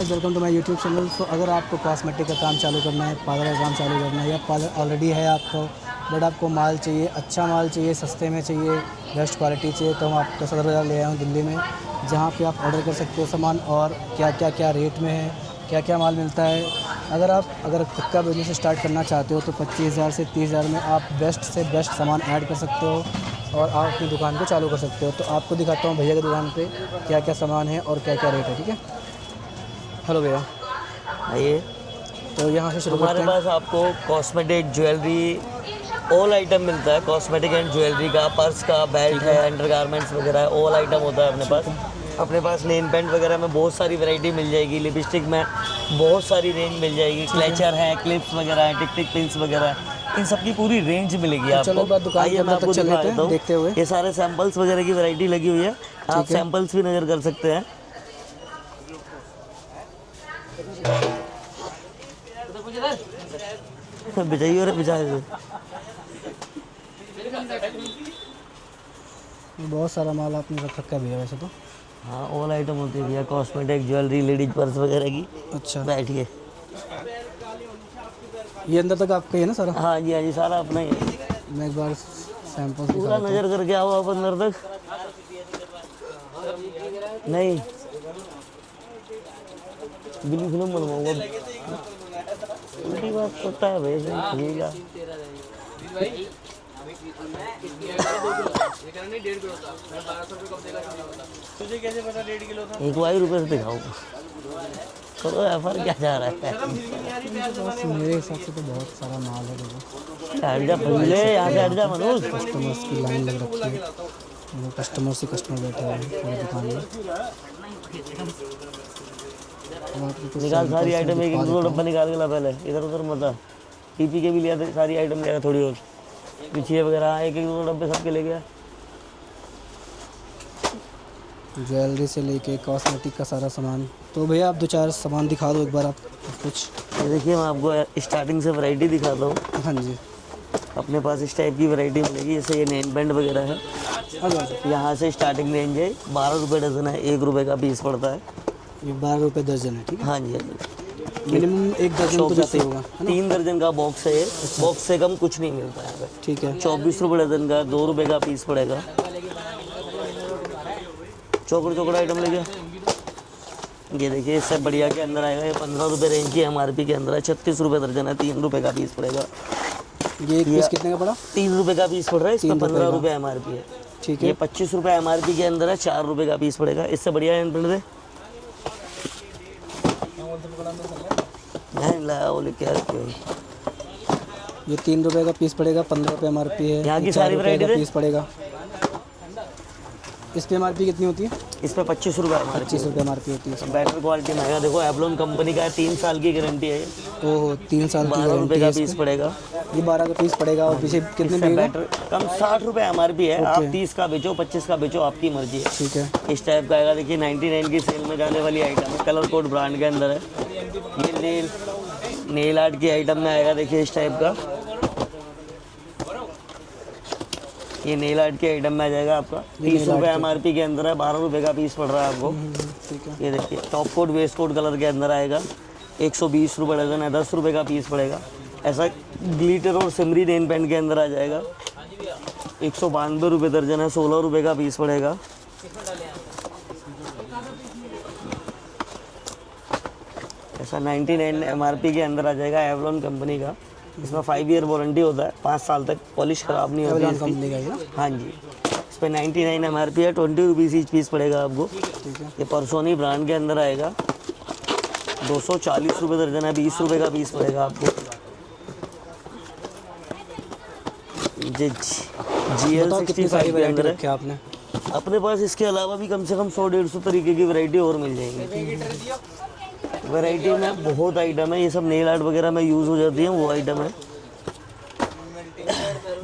Welcome to my YouTube channel. तो अगर आपको कॉस्मेटिक का काम चालू करना है, पार्लर का काम चालू करना है, या पार्लर ऑलरेडी है आपको बट आपको माल चाहिए, अच्छा माल चाहिए, सस्ते में चाहिए, बेस्ट क्वालिटी चाहिए, तो हम आपको सदर बाज़ार ले आए हूँ दिल्ली में, जहाँ पे आप ऑर्डर कर सकते हो सामान और क्या रेट में है, क्या क्या माल मिलता है। अगर खुद का बिजनेस स्टार्ट करना चाहते हो तो 25,000 से 30,000 में आप बेस्ट से बेस्ट सामान ऐड कर सकते हो और आप अपनी दुकान को चालू कर सकते हो। तो आपको दिखाता हूँ भैया की दुकान पे क्या क्या सामान है और क्या क्या रेट है। ठीक है, हेलो भैया। आइए। तो यहाँ से शुरू करते हमारे हैं। पास आपको कॉस्मेटिक, ज्वेलरी, ऑल आइटम मिलता है। कॉस्मेटिक एंड ज्वेलरी का, पर्स का, बेल्ट है, अंडरगारमेंट्स वगैरह है, ऑल आइटम होता है अपने पास नेल पेंट वगैरह में बहुत सारी वैरायटी मिल जाएगी। लिपस्टिक में बहुत सारी रेंज मिल जाएगी। क्लेचर है, क्लिप्स वगैरह है, टिक टिक पिंस वगैरह है, इन सब की पूरी रेंज मिलेगी तो चलो एक आपको। बार दुकान के आइए मैं अंदर तक आपको चल दिखा लेते देता हैं हूँ। देखते हुए। ये सारे सैंपल्स वगैरह की वैरायटी लगी हुई है, आप ठीक है। सैंपल्स भी नज़र कर सकते हैं। बिछाइए और बिछाइए। बहुत सारा माल आपने रख रखा है भैया वैसे तो। हाँ, ऑल आइटम होती है भैया, कॉस्मेटिक, ज्वेलरी, लेडीज पर्स वगैरह की। अच्छा, बैठिए। ये अंदर तक आपका ही है ना सारा? हाँ जी, हाँ जी, सारा अपना ही है। मैं एक बार सैंपल्स दिखा पूरा देता नज़र करके आओ आप अंदर तक। नहीं, बिल्ली फिल्म बनवाऊंगा। उल्टी बात करता है भैया, ठीक है। एक वाई रुपये से दिखाओ। करो एफर, क्या जा रहा है? बस मेरे हिसाब से तो बहुत सारा माल है देखो। हट जा पहले, यहाँ से हट जा मनोज। कस्टमर्स की लाइन लग रखी है, वो कस्टमर बैठे हुए हैं पूरी दुकान में। अब आपको कुछ निकाल सारी सैंपल्स में आइटम, एक दिखा एक दो देता डब्बा हूँ। निकाल के ला पहले। इधर उधर मत आ। टीपी के भी लिया था, सारी आइटम लिया, थोड़ी और पीछे वगैरह, एक एक दो डब्बे सबके ले गया। ज्वेलरी से लेके कॉस्मेटिक का सारा सामान। तो भैया आप दो चार सामान दिखा दो एक बार आप कुछ। ये देखिए, मैं आपको स्टार्टिंग से वैरायटी दिखाता हूँ। हाँ जी, अपने पास इस टाइप की वैरायटी मिलेगी। जैसे ये नेल पेंट वगैरह है, आ जाओ। यहाँ से स्टार्टिंग रेंज है। 12 रुपये डजन है, 1 रुपये का पीस पड़ता है। ये 12 रुपये दर्जन है, ठीक है। हाँ जी, हाँ जी। मिनिमम एक दर्जन तो जैसे ही होगा, है ना? 3 दर्जन का बॉक्स है ये। बॉक्स से कम कुछ नहीं मिलता है यहाँ पे। ठीक है। 24 रुपये डजन का, 2 रुपये का पीस पड़ेगा। चौकड़ आइटम ले गया। ये देखिए, इससे बढ़िया के अंदर आएगा। ये 15 रुपये रेंज की MRP के अंदर है। 36 रुपये दर्जन है, 3 रुपये का पीस पड़ेगा। ये एक पीस कितने का पड़ा? 3 रुपये का पीस पड़ रहा है, इसमें 15 रुपये MRP है। ठीक ये है। 25 रुपये MRP के अंदर है, 4 रुपये का पीस पड़ेगा। इससे बढ़िया हैंड प्रिंट दे। नहीं लाया, वो लेके आ रखे। ये 3 रुपये का पीस पड़ेगा, 15 रुपये MRP है। यहाँ की ये 4 सारी रुपये का वैरायटी पीस पड़ेगा। इस पे MRP कितनी होती है? इस पे 25 रुपये MRP। 25 रुपये MRP होती है। बेटर क्वालिटी में आएगा। देखो, एवलॉन कंपनी का है, 3 साल की गारंटी है। ओहो, 3 साल की 12 गारंटी रुपये है का इस पीस पे। पड़ेगा। ये 12 का पीस पड़ेगा और पीछे कितने इससे देगा? बेटर कम 60 रुपये MRP है। आप 30 का बेचो, 25 का बेचो, आपकी मर्जी है। ठीक है। इस टाइप का आएगा। देखिए, 99 की सेल में जाने वाली आइटम है, कलर कोड ब्रांड के अंदर है। ये नेल आर्ट की आइटम में आएगा। देखिए, इस टाइप का ये नेल आर्ट के आइटम में आ जाएगा आपका। 30 रुपये MRP के अंदर है, 12 रुपये का पीस पड़ रहा है आपको। ठीक है। ये देखिए, top coat waistcoat colour के अंदर आएगा। 120 रुपये डजन है, 10 रुपये का पीस पड़ेगा। ऐसा ग्लिटर और सिमरी नेल पेंट के अंदर आ जाएगा। 192 रुपये दर्जन है, 16 रुपये का पीस पड़ेगा। ऐसा 99 MRP के अंदर आ जाएगा, एवलॉन कंपनी का। इसमें 5 ईयर वारंटी होता है, 5 साल तक पॉलिश खराब नहीं होती एवलॉन इसकी। कंपनी का है ना? हाँ जी। इस पर 99 MRP है, 20 रुपीज़ ईच पीस पड़ेगा आपको। ठीक है। ये परसोनी ब्रांड के अंदर आएगा। 240 रुपये दर्जन है, 20 रुपये का पीस पड़ेगा आपको। ये GL बताओ कितनी सारी 65 के वैरायटी अंदर है। रखी है आपने? अपने पास इसके अलावा भी कम से कम 100-150 तरीके की वैरायटी और मिल जाएंगी। वैरायटी में बहुत आइटम है। ये सब नेल आर्ट वगैरह में यूज़ हो जाती है, वो आइटम है।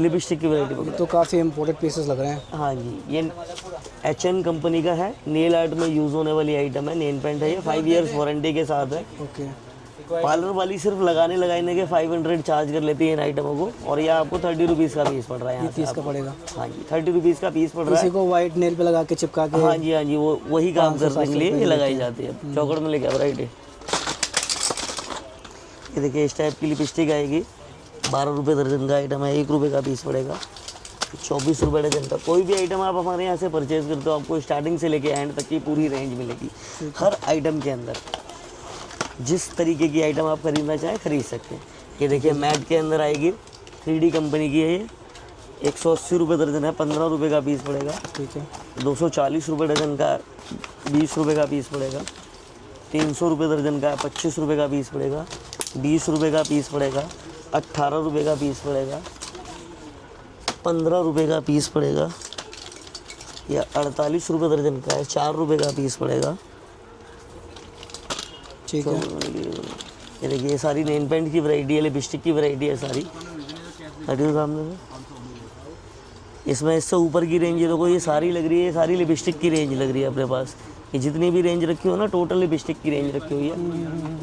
लिपस्टिक की वैरायटी वगैरह। तो काफ़ी इम्पोर्टेड पीसेस लग रहे हैं। हाँ जी, ये HN कंपनी का है, नेल आर्ट में यूज़ होने वाली आइटम है। नेल पेंट है ये, 5 ईयर्स वारंटी के साथ है। ओके। पार्लर वाली सिर्फ लगाने के 500 चार्ज कर लेती है इन आइटमों को, और ये आपको 30 रुपीज़ का पीस पड़ रहा है। यहाँ से 30 का पड़ेगा। हाँ जी, 30 रुपीज़ का पीस पड़ रहा किसी है। को वाइट नेल पे लगा के चिपका के। हाँ जी, हाँ जी, वो वही काम करने के लिए ये 500-700 लगाई जाती है। चौकड़ में लेके वैरायटी। ये देखिए इस टाइप की लिपस्टिक आएगी, 12 रुपये दर्जन का आइटम है, 1 रुपये का पीस पड़ेगा, 24 रुपये दर्जन का। कोई भी आइटम आप हमारे यहाँ से परचेज़ करते हो आपको स्टार्टिंग से लेके एंड तक की पूरी रेंज मिलेगी। हर आइटम के अंदर जिस तरीके की आइटम आप खरीदना चाहें खरीद सकते हैं। ये देखिए मैट के अंदर आएगी, 3D कंपनी की है ये, 180 रुपये दर्जन है, 15 रुपये का पीस पड़ेगा। ठीक है। 240 रुपये डजन का 20 रुपये का पीस पड़ेगा। 300 रुपये दर्जन का 25 रुपये का पीस पड़ेगा। 20 रुपये का पीस पड़ेगा। 18 रुपये का पीस पड़ेगा। 15 रुपये का पीस पड़ेगा। या 48 रुपये दर्जन का है, 4 रुपये का पीस पड़ेगा। ठीक है। ये देखिए ये सारी नेल पेंट की वैरायटी है, लिपस्टिक की वैरायटी है सारी। हटियो सामने से। इसमें इससे ऊपर की रेंज ये देखो, ये सारी लग रही है, ये सारी लिपस्टिक की रेंज लग रही है अपने पास। ये जितनी भी रेंज रखी हो ना, टोटल लिपस्टिक की रेंज रखी हुई है।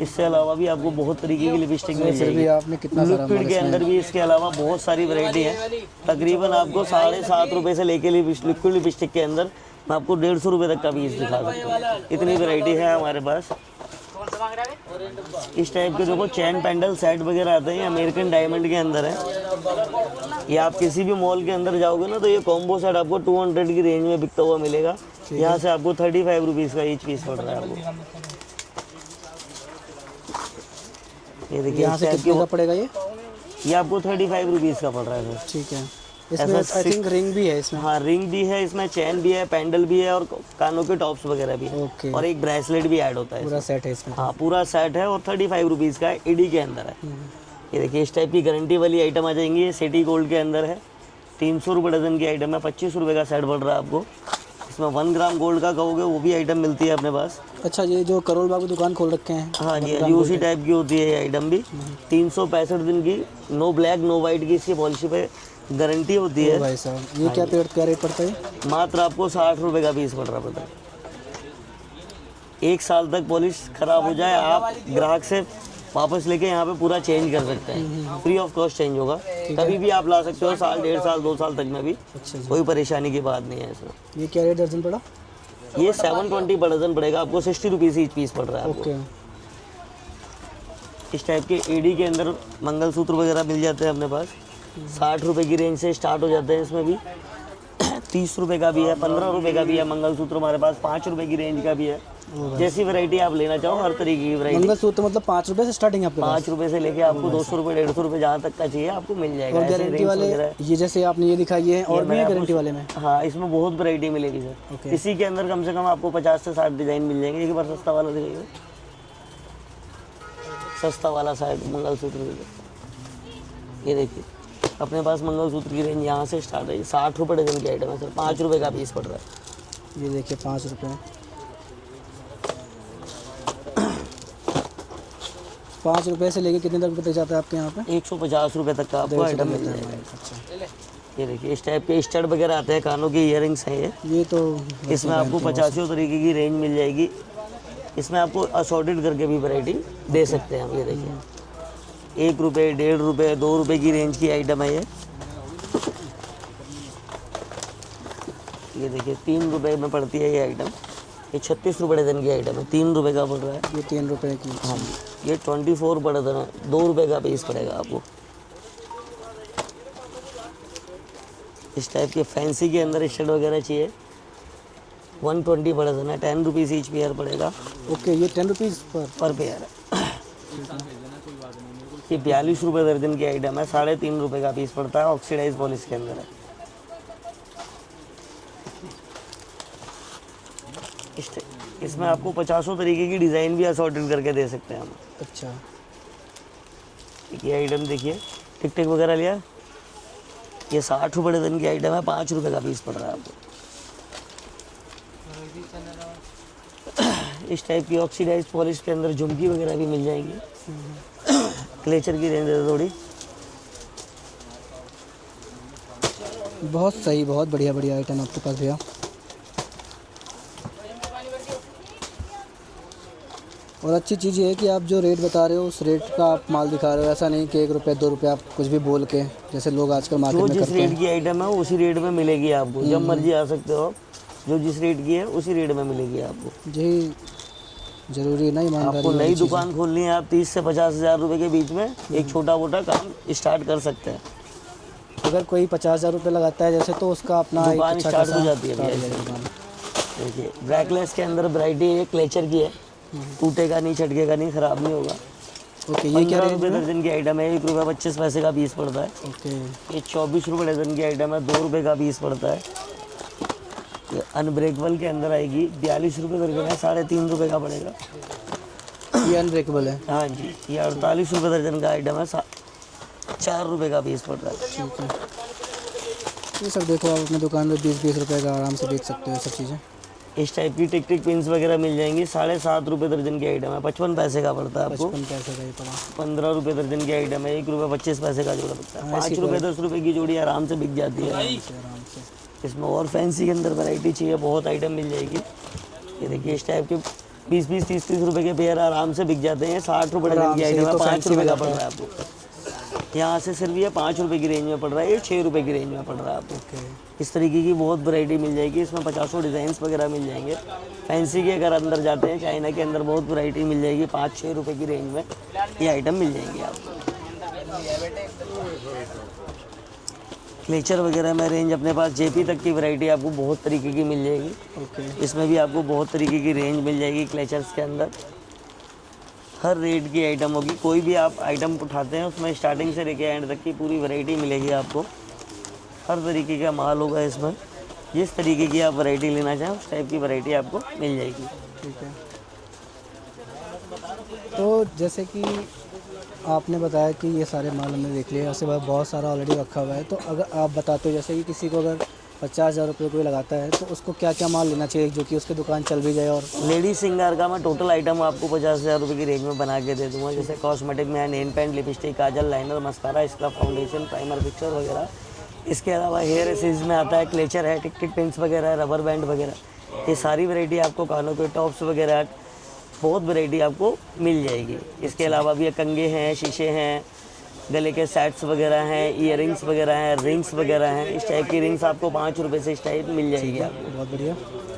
इससे अलावा भी आपको बहुत तरीके की लिपस्टिक मिल फिर भी जाएगी। आपने कितना सारा लिक्विड के अंदर भी इसके अलावा बहुत सारी वैरायटी है। तकरीबन आपको 7.5 रुपये से लेके लिक्विड लिपस्टिक के अंदर मैं आपको 150 रुपये तक का पीस दिखा सकता हूँ। इतनी वैरायटी है हमारे पास। इस टाइप के देखो चैन पेंडल सेट वगैरह आते हैं, ये अमेरिकन डायमंड के अंदर है। ये आप किसी भी मॉल के अंदर जाओगे ना तो ये कॉम्बो सेट आपको 200 की रेंज में बिकता हुआ मिलेगा। यहाँ से आपको 35 रुपीज़ का ईच पीस पड़ रहा है आपको। ये देखिए यहाँ से कितने का पड़ेगा ये आपको 35 रुपीज़ का पड़ रहा है सर। ठीक है। इसमें आई थिंक रिंग भी है इसमें। हाँ रिंग भी है इसमें, चैन भी है, पेंडल भी है और कानों के टॉप्स वगैरह भी है। ओके। और एक ब्रेसलेट भी ऐड होता है। पूरा सेट है इसमें। हाँ पूरा सेट है और 35 रुपीज़ का ईडी के अंदर है। ये देखिए इस टाइप की गारंटी वाली आइटम आ जाएंगी। ये सिटी गोल्ड के अंदर है, 300 रुपये डजन की आइटम है, 25 रुपये का सेट पड़ रहा है आपको। इसमें 1 ग्राम गोल्ड का कहोगे वो भी आइटम मिलती है अपने पास। अच्छा, ये जो करोल बाग दुकान खोल रखे हैं। हाँ जी, उसी टाइप की होती है ये आइटम भी। 365 दिन की नो ब्लैक नो वाइट की इसकी पॉलिसी पे गारंटी होती है। भाई साहब ये क्या रेट पड़ता है? मात्र आपको 60 रुपये का पीस पड़ रहा है। पता है 1 साल तक पॉलिश खराब हो जाए आप ग्राहक से वापस लेके यहाँ पे पूरा चेंज कर सकते हैं, फ्री ऑफ कॉस्ट चेंज होगा। कभी भी आप ला सकते हो, साल 1.5 साल 2 साल तक में भी। अच्छा जी। कोई परेशानी की बात नहीं है इसमें। ये क्या रेट दर्जन पड़ा? ये 720 पर डजन पड़ेगा आपको, 60 रुपीज़ ईच पीस पड़ रहा है आपको। ओके। इस टाइप के एडी के अंदर मंगलसूत्र वगैरह मिल जाते हैं अपने पास। 60 रुपये की रेंज से स्टार्ट हो जाते हैं इसमें भी। 30 रुपये का भी है, 15 रुपये का भी है मंगलसूत्र हमारे पास, 5 रुपये की रेंज का भी है। जैसी वैरायटी आप लेना चाहो हर तरीके की वैरायटी। मंगलसूत्र मतलब 5 रुपये से स्टार्टिंग है आपके पास? 5 रुपये से लेके आपको 200 रुपये 150 रुपये जहाँ तक का चाहिए आपको मिल जाएगा। और गारंटी वाले ये जैसे आपने ये दिखाई है और भी है गारंटी वाले में? हाँ इसमें बहुत वैरायटी मिलेगी सर। इसी के अंदर कम से कम आपको 50 से 60 डिज़ाइन मिल जाएंगे। एक बार सस्ता वाला दिखाइए, सस्ता वाला साइड मंगलसूत्र। ये देखिए अपने पास मंगलसूत्र की रेंज यहाँ से स्टार्ट है। 60 रुपये डजन की आइटम है सर, 5 रुपये का पीस पड़ रहा है। ये देखिए 5 रुपये। 5 रुपये से लेके कितने तक तक जाता है आपके यहाँ पे? 150 रुपये तक का आपको आइटम मिल जाएगा। अच्छा। ये देखिए इस टाइप के स्टड वगैरह आते हैं, कानों के इयररिंग्स हैं ये तो इसमें आपको 85 तरीके की रेंज मिल जाएगी। इसमें आपको असॉर्टेड करके भी वैरायटी दे सकते हैं हम। ये देखिए 1 रुपये 1.5 रुपये 2 रुपये की रेंज की आइटम है ये देखिए 3 रुपये में पड़ती है ये आइटम। ये 36 रुपये डजन की आइटम है, 3 रुपये का पड़ रहा है। ये 3 रुपये की। हाँ ये 24 रुपये डजन है, 2 रुपये का पीस पड़ेगा आपको। इस टाइप के फैंसी के अंदर स्टड वगैरह चाहिए, 120 पर डजन है, 10 रुपीज़ ईच पेयर पड़ेगा। ओके। ये 10 रुपीज़ पर पेयर है। ये 42 रुपये दर्जन की आइटम है, 3.5 रुपये का पीस पड़ता है, ऑक्सीडाइज पॉलिश के अंदर है। इसमें आपको 50 तरीके की डिज़ाइन भी असॉर्टेड करके दे सकते हैं हम। अच्छा। ये आइटम देखिए, टिक टिक वगैरह लिया, ये 60 रुपये डजन की आइटम है, 5 रुपये का पीस पड़ रहा है आपको। इस टाइप की ऑक्सीडाइज पॉलिश के अंदर झुमकी वगैरह भी मिल जाएंगी। क्लेचर की रेंज है थोड़ी। बहुत सही, बहुत बढ़िया बढ़िया आइटम आपके पास भैया। और अच्छी चीज़ ये है कि आप जो रेट बता रहे हो उस रेट का आप माल दिखा रहे हो। ऐसा नहीं कि 1 रुपये 2 रुपये आप कुछ भी बोल के, जैसे लोग आजकल मार्केट में करते हैं। जिस रेट की आइटम है उसी रेट में मिलेगी आपको, जब मर्जी आ सकते हो। जो जिस रेट की है उसी रेट में मिलेगी आपको। जी जरूरी है ना ईमानदारी आपको वाली नई चीज़। दुकान खोलनी है, आप 30 से 50 हज़ार रुपये के बीच में एक छोटा मोटा काम स्टार्ट कर सकते हैं। अगर कोई 50,000 रुपये लगाता है जैसे, तो उसका अपना एक दुकान अच्छा स्टार्ट खासा हो जाती है start हो भैया जाएगी इससे। दुकान। देखिए ब्रैकलेस के अंदर वैरायटी है, क्लेचर की है, टूटेगा नहीं, छटकेगा नहीं, ख़राब नहीं होगा। ओके, ये क्या 15 रेंज रुपये में? दर्जन की आइटम है, 1 रुपये 25 पैसे का पीस पड़ता है। ओके, ये 24 रुपये डजन की आइटम है, 2 रुपये का पीस पड़ता है। ये अनब्रेकेबल के अंदर आएगी, 42 रुपये दर्जन है, 3.5 रुपये का पड़ेगा। ये अनब्रेकेबल है। हाँ जी, ये 48 रुपये दर्जन का आइटम है, 4 रुपये का पीस पड़ रहा है। ठीक है, ये सब देखो आप अपनी दुकान में 20-20 रुपये का आराम से बेच सकते हो ये सब चीज़ें। इस टाइप की टिक टिक पिन्स वगैरह मिल जाएंगी, 7.5 रुपये दर्जन की आइटम है, 55 पैसे का पड़ता है आपको। 55 पैसे का ही पड़ा। 15 रुपये दर्जन की आइटम है, 1 रुपये 25 पैसे का जोड़ा पड़ता है। हाँ, 5 रुपये 10 रुपये की जोड़ी आराम से बिक जाती है। आराम से। इसमें और फैंसी के अंदर वैरायटी चाहिए, बहुत आइटम मिल जाएगी। ये देखिए इस टाइप के 20-20 30-30 रुपये के पेयर आराम से बिक जाते हैं। 60 रुपये डजन आराम की से, आइटम ये है, तो 5 फैंसी रुपये में का जाता पड़ है। रहा है आपको। यहाँ से सिर्फ ये 5 रुपये की रेंज में पड़ रहा है, ये 6 रुपये की रेंज में पड़ रहा है आपको। ओके, इस तरीके की बहुत वैरायटी मिल जाएगी, इसमें 50 डिज़ाइंस वगैरह मिल जाएंगे। फैंसी के अगर अंदर जाते हैं, चाइना के अंदर बहुत वैरायटी मिल जाएगी, 5-6 रुपये की रेंज में ये आइटम मिल जाएंगी आपको। क्लेचर वगैरह में रेंज अपने पास जेपी तक की वैरायटी आपको बहुत तरीके की मिल जाएगी। ओके, इसमें भी आपको बहुत तरीके की रेंज मिल जाएगी क्लेचर्स के अंदर। हर रेट की आइटम होगी, कोई भी आप आइटम उठाते हैं उसमें स्टार्टिंग से लेके एंड तक की पूरी वैरायटी मिलेगी आपको। हर तरीके का माल होगा इसमें, जिस तरीके की आप वैरायटी लेना चाहें उस टाइप की वैरायटी आपको मिल जाएगी। ठीक है। तो जैसे कि आपने बताया कि ये सारे माल हमने देख लिए, उसके बाद बहुत सारा ऑलरेडी रखा हुआ है, तो अगर आप बताते हो जैसे कि किसी को अगर 50,000 रुपये कोई लगाता है, तो उसको क्या क्या माल लेना चाहिए जो कि उसकी दुकान चल भी जाए? और लेडीज सिंगार का मैं टोटल आइटम आपको 50,000 रुपये की रेंज में बना के दे दूंगा। जैसे कॉस्मेटिक में nail paint, lipstick, kajal, liner, mascara, scrub, foundation, primer, picture वगैरह। इसके अलावा हेयर एसेसरीज में आता है क्लेचर है, टिक टिक पिन्स वगैरह है, रबर बैंड वगैरह। ये सारी वैरायटी आपको, कानों के टॉप्स वगैरह, बहुत वैरायटी आपको मिल जाएगी। इसके अलावा भी कंगे हैं, शीशे हैं, गले के सेट्स वगैरह हैं, ईयरिंग्स वगैरह हैं, रिंग्स वगैरह हैं। इस टाइप की रिंग्स आपको 5 रुपये से इस टाइप मिल जाएगी आपको। बहुत बढ़िया।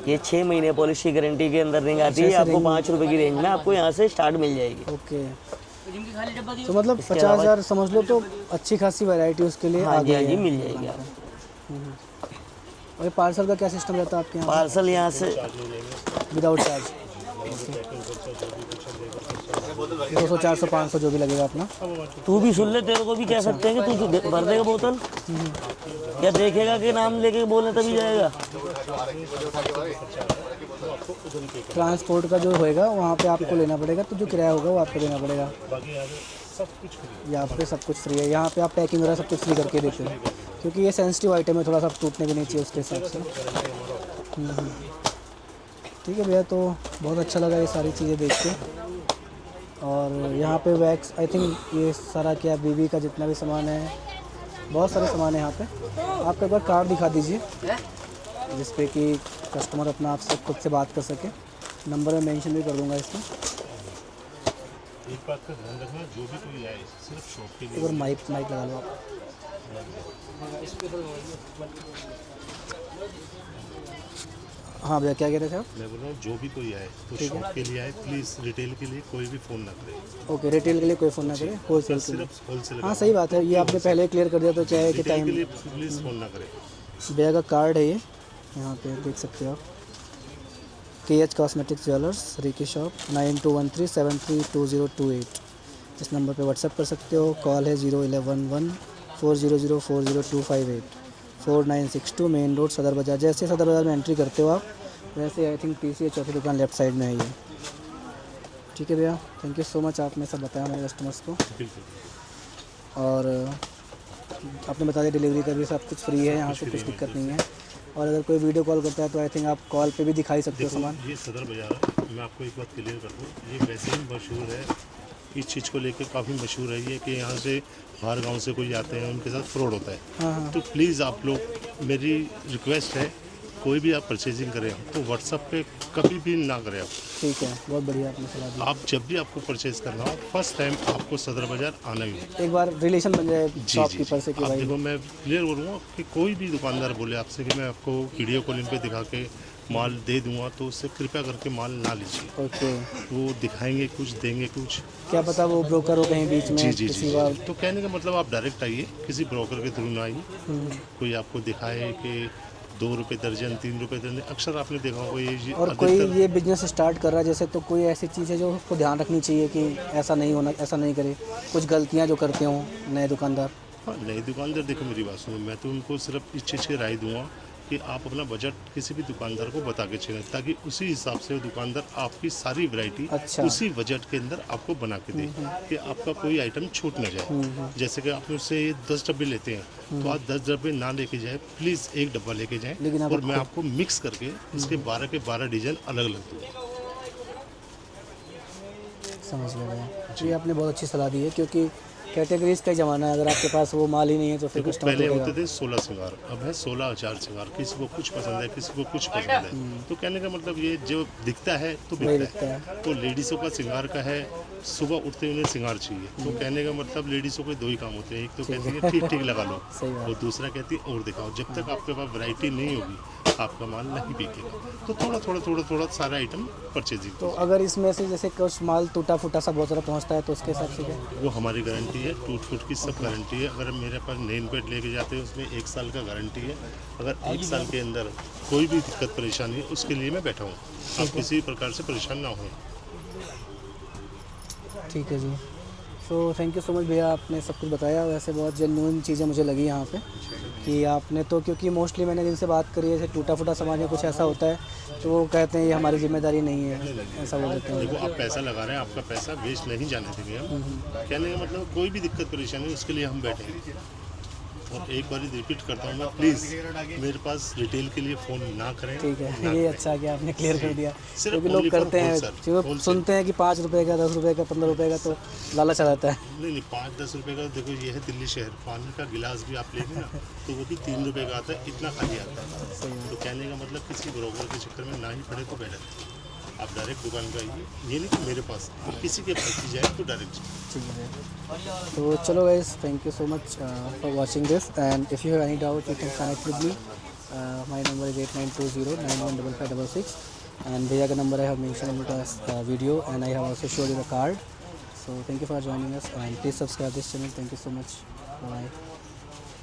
ये 6 महीने पॉलिश की गारंटी के अंदर रिंग आती है, आपको 5 रुपये की रेंज में आपको यहाँ से स्टार्ट मिल जाएगी। ओके, तो मतलब 50,000 समझ लो, तो अच्छी खासी वैरायटी उसके लिए हाँ आ जी, हाँ गई जी, है। मिल जाएगी आपको। और ये पार्सल का क्या सिस्टम रहता है आपके यहाँ? पार्सल यहाँ से विदाउट चार्ज? 200, 400, 500 जो भी लगेगा अपना। तू भी सुन ले, तेरे को भी कह सकते हैं कि तू भर देगा बोतल, या देखेगा कि नाम लेके बोले तभी जाएगा। ट्रांसपोर्ट का जो होएगा वहाँ पे आपको लेना पड़ेगा, तो जो किराया होगा वो आपको देना पड़ेगा। यहाँ पे सब कुछ फ्री है, यहाँ पे आप पैकिंग वगैरह सब कुछ फ्री करके देते हो, क्योंकि ये सेंसिटिव आइटम है, थोड़ा सा टूटने भी नहीं चाहिए उसके हिसाब से। ठीक है भैया, तो बहुत अच्छा लगा ये सारी चीज़ें देख के। और यहाँ पे वैक्स, आई थिंक ये सारा क्या बीबी का जितना भी सामान है, बहुत सारे सामान है यहाँ पे। आप एक बार कार्ड दिखा दीजिए जिस पे कि कस्टमर अपना आपसे खुद से बात कर सके। नंबर मैं मेंशन भी कर दूंगा इसमें। एक बात का ध्यान रखना, जो भी कोई आए सिर्फ शॉप के लिए। एक बार माइक लगा लो आप। हाँ भैया, क्या कह रहे थे आप? मैं बोल रहा हूँ जो भी कोई आए तो शॉप के लिए आए, प्लीज़ रिटेल के लिए कोई भी फ़ोन ना करे। ओके, रिटेल के लिए कोई फ़ोन ना करे, होलसेल के लिए। सिर्फ होलसेल हाँ सही बात है, ये आपने पहले क्लियर कर दिया, तो क्या है कि रिटेल टाइम। के लिए प्लीज़ फ़ोन ना करे। भैया का कार्ड है ये, यहाँ पे देख सकते हो आप। KH cosmetics jewellers, Ricky shop, 9213732028। इस नंबर पे व्हाट्सएप कर सकते हो। कॉल है 011140040258, 4962 मेन रोड, सदर बाज़ार। जैसे सदर बाज़ार में एंट्री करते हो आप, वैसे आई थिंक तीसरी या चौथी दुकान लेफ्ट साइड में है ये। ठीक है भैया, थैंक यू सो मच, आपने सब बताया हमारे कस्टमर्स को। बिल्कुल। और आपने बता दिया डिलीवरी का भी सब कुछ फ्री है, यहाँ से कुछ दिक्कत नहीं है। और अगर कोई वीडियो कॉल करता है तो आई थिंक आप कॉल पे भी दिखाई सकते हो सामान। ये सदर बाज़ार है, मैं आपको एक बात क्लियर कर दूँ, ये वैसे ही मशहूर है, इस चीज़ को लेकर काफ़ी मशहूर है ये कि यहाँ से बाहर गांव से कोई आते हैं उनके साथ फ्रॉड होता है। हाँ। तो प्लीज़ आप लोग, मेरी रिक्वेस्ट है, कोई भी आप परचेजिंग करें तो व्हाट्सएप पे कभी भी ना करें आप। ठीक है, बहुत बढ़िया आपने सलाह दी। आप जब भी आपको परचेज करना हो, फर्स्ट टाइम आपको सदर बाज़ार आना ही है। एक बार रिलेशन बन जाए जी शॉपकीपर से कि आप भाई। देखो, मैं क्लियर करूँगा कि कोई भी दुकानदार बोले आपसे कि मैं आपको वीडियो कॉलिंग पे दिखा के माल दे दूंगा तो उससे कृपया करके माल ना लीजिए। ओके, वो दिखाएंगे कुछ, देंगे कुछ। क्या पता वो ब्रोकर हो कहीं बीच में जी जी जी किसी जी। का। तो कहने का मतलब आप डायरेक्ट आइए, किसी ब्रोकर के थ्रू ना आइए। कोई आपको दिखाए कि 2 रुपये दर्जन, 3 रुपये दर्जन, अक्सर आपने देखा होगा ये और कोई अधिकतर। ये बिजनेस स्टार्ट कर रहा है जैसे, तो कोई ऐसी चीज़ है जो उसको ध्यान रखनी चाहिए कि ऐसा नहीं होना, ऐसा नहीं करे, कुछ गलतियां जो करते हों नए दुकानदार। हाँ, नए दुकानदार देखो मेरी बात सुनो, मैं तो उनको सिर्फ इस चीज़ की राय दूंगा कि आप अपना बजट किसी भी दुकानदार को बता के चलें, ताकि उसी हिसाब से वो दुकानदार आपकी सारी वैरायटी अच्छा। उसी बजट के अंदर आपको बना के दे, कि आपका कोई आइटम छूट ना जाए। जैसे कि आपने उससे 10 डब्बे लेते हैं तो आप 10 डब्बे ना लेके जाए, प्लीज़ एक डब्बा लेके जाएं, लेकिन आप और मैं आपको मिक्स करके इसके 12 के 12 डिजाइन अलग अलग दूँगा। समझ गया भैया जी, आपने बहुत अच्छी सलाह दी है, क्योंकि कैटेगरीज का ही ज़माना है, अगर आपके पास वो माल ही नहीं है तो फिर देखो कस्टमर पहले देगा। होते थे 16 श्रृंगार, अब है 16,000 श्रृंगार। किसी को कुछ पसंद है, किसी को कुछ पसंद है। तो कहने का मतलब ये जो दिखता है तो वही बिकता दिखता है। तो लेडीज़ों का श्रृंगार का है, सुबह उठते उन्हें श्रृंगार चाहिए। तो कहने का मतलब लेडीज़ों के 2 ही काम होते हैं, एक तो कहती है ठीक ठीक लगा लो, सही बात। और दूसरा कहती है और दिखाओ। जब तक आपके पास वैरायटी नहीं होगी आपका माल नहीं बिकेगा। तो थोड़ा सारा आइटम परचेजिंग। तो अगर इसमें से जैसे कुछ माल टूटा फूटा सा बहुत ज़्यादा पहुँचता है तो उसके हिसाब से क्या? वो हमारी गारंटी है, टूट फूट की सब गारंटी है। अगर मेरे पास नेम प्लेट लेके जाते हैं उसमें 1 साल का गारंटी है। अगर 1 साल के अंदर कोई भी दिक्कत परेशानी है उसके लिए मैं बैठा हूँ, आप किसी प्रकार से परेशान ना हो। ठीक है जी। So thank you so much भैया, आपने सब कुछ बताया। वैसे बहुत जेन्युइन चीज़ें मुझे लगी यहाँ पे कि आपने तो, क्योंकि मोस्टली मैंने जिनसे बात करी है, जैसे टूटा फूटा सामान या कुछ ऐसा होता है तो वो कहते हैं ये हमारी जिम्मेदारी नहीं है, ऐसा बोल देते हैं। देखो आप पैसा लगा रहे हैं, आपका पैसा वेस्ट नहीं जाने देंगे हम। कहने का मतलब कोई भी दिक्कत परेशानी उसके लिए हम बैठे हैं। और एक बार रिपीट करता हूँ मैं, प्लीज़ मेरे पास रिटेल के लिए फ़ोन ना करें। ठीक ना है, ये अच्छा कि आपने क्लियर कर दिया, सिर्फ क्योंकि लोग only for करते हैं wholesale, जो wholesale। सुनते हैं कि 5 रुपये का, 10 रुपये का, 15 रुपये का, तो लालच आ जाता है। नहीं 5-10 रुपए का। देखो ये है दिल्ली शहर, पानी का गिलास भी आप लेंगे ना तो वो भी 3 रुपए का आता है, इतना खाली आता है। तो कहने का मतलब किसी ब्रोकर के चक्कर में ना ही पड़े तो बेटर। आप डायरेक्ट दुकान पे आइए, ये नहीं कि मेरे पास, किसी के पास भी जाए तो डायरेक्ट। ठीक है, तो चलो guys, thank you so much for watching this, and if you have any doubt you can connect with me. My number is 8920915566, and भैया का number I have mention in the video, and I have also showed you the card. So thank you for joining us, and please subscribe this channel. Thank you so much. Bye.